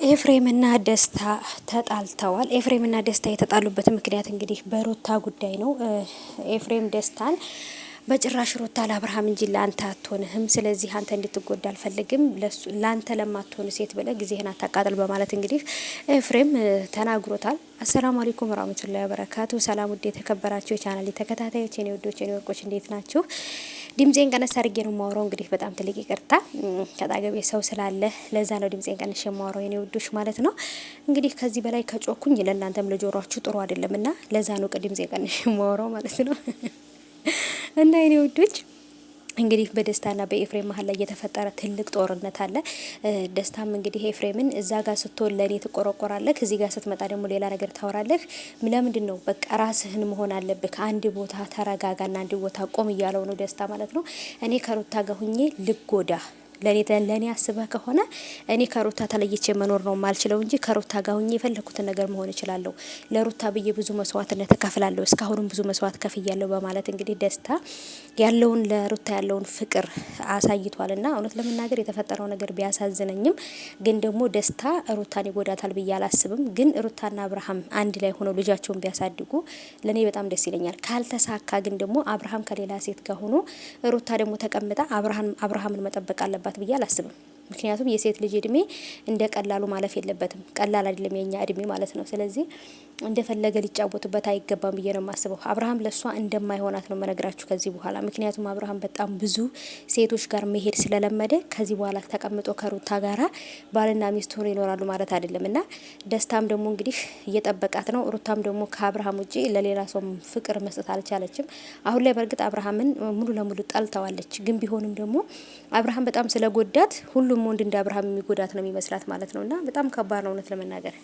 ኤፍሬምና ደስታ ተጣልተዋል። ኤፍሬምና ደስታ የተጣሉበት ምክንያት እንግዲህ በሩታ ጉዳይ ነው። ኤፍሬም ደስታን በጭራሽ ሩታ ለአብርሃም እንጂ ለአንተ አትሆንህም፣ ስለዚህ አንተ እንድትጎዳ አልፈልግም፣ ለአንተ ለማትሆን ሴት ብለህ ጊዜህን አታቃጥል በማለት እንግዲህ ኤፍሬም ተናግሮታል። አሰላሙ አለይኩም ወራህመቱላሂ ወበረካቱ። ሰላም ውድ የተከበራችሁ የቻናል ተከታታዮች የኔ ወዶች የኔ ወርቆች እንዴት ናችሁ? ድምጼን ቀነስ አድርጌ ነው የማወራው። እንግዲህ በጣም ትልቅ ይቅርታ ከጣገቤ ሰው ስላለ ለዛ ነው ድምጼን ቀነስ የማወራው የኔ ወዶች ማለት ነው። እንግዲህ ከዚህ በላይ ከጮኩኝ ለእናንተም ለጆሮአችሁ ጥሩ አይደለምና ለዛ ነው ድምጼን ቀነስ የማወራው ማለት ነው። እና የኔ ውዶች እንግዲህ በደስታና በኤፍሬም መሀል ላይ የተፈጠረ ትልቅ ጦርነት አለ። ደስታም እንግዲህ ኤፍሬምን እዛ ጋር ስትሆን ለኔ ትቆረቆራለህ፣ እዚህ ጋር ስትመጣ ደግሞ ሌላ ነገር ታወራለህ። ለምንድን ነው በቃ ራስህን መሆን አለብህ፣ አንድ ቦታ ተረጋጋና አንድ ቦታ ቆም እያለው ነው ደስታ ማለት ነው። እኔ ከሩታ ጋር ሁኜ ልጎዳ ለኔ አስበህ ከሆነ እኔ ከሩታ ተለይቼ መኖር ነው ማልችለው እንጂ ከሩታ ጋር ሁኜ የፈለኩትን ነገር መሆን እችላለሁ። ለሩታ ብዬ ብዙ መስዋዕትነት እከፍላለሁ፣ እስካሁንም ብዙ መስዋዕት ከፍያለሁ በማለት እንግዲህ ደስታ ያለውን ለሩታ ያለውን ፍቅር አሳይቷልና እውነት ለመናገር የተፈጠረው ነገር ቢያሳዝነኝም ግን ደግሞ ደስታ ሩታን ይጎዳታል ብዬ አላስብም። ግን ሩታና አብርሃም አንድ ላይ ሆነው ልጃቸውን ቢያሳድጉ ለኔ በጣም ደስ ይለኛል። ካልተሳካ ግን ደግሞ አብርሃም ከሌላ ሴት ጋር ሆኖ ሩታ ደግሞ ተቀምጣ አብርሃምን መጠበቅ አለባት ብዬ አላስብም። ምክንያቱም የሴት ልጅ እድሜ እንደ ቀላሉ ማለፍ የለበትም። ቀላል አይደለም የኛ እድሜ ማለት ነው። ስለዚህ እንደፈለገ ሊጫወቱበት አይገባም ብዬ ነው የማስበው። አብርሃም ለሷ እንደማይሆናት ነው መነግራችሁ ከዚህ በኋላ። ምክንያቱም አብርሃም በጣም ብዙ ሴቶች ጋር መሄድ ስለለመደ ከዚህ በኋላ ተቀምጦ ከሩታ ጋራ ባልና ሚስት ሆኖ ይኖራሉ ማለት አይደለም። እና ደስታም ደግሞ እንግዲህ እየጠበቃት ነው። ሩታም ደግሞ ከአብርሃም ውጪ ለሌላ ሰው ፍቅር መስጠት አልቻለችም። አሁን ላይ በእርግጥ አብርሃምን ሙሉ ለሙሉ ጠልተዋለች። ግን ቢሆንም ደግሞ አብርሃም በጣም ስለጎዳት ሁሉም ወንድ እንደ አብርሃም የሚጎዳት ነው የሚመስላት ማለት ነው። እና በጣም ከባድ ነው እውነት ለመናገር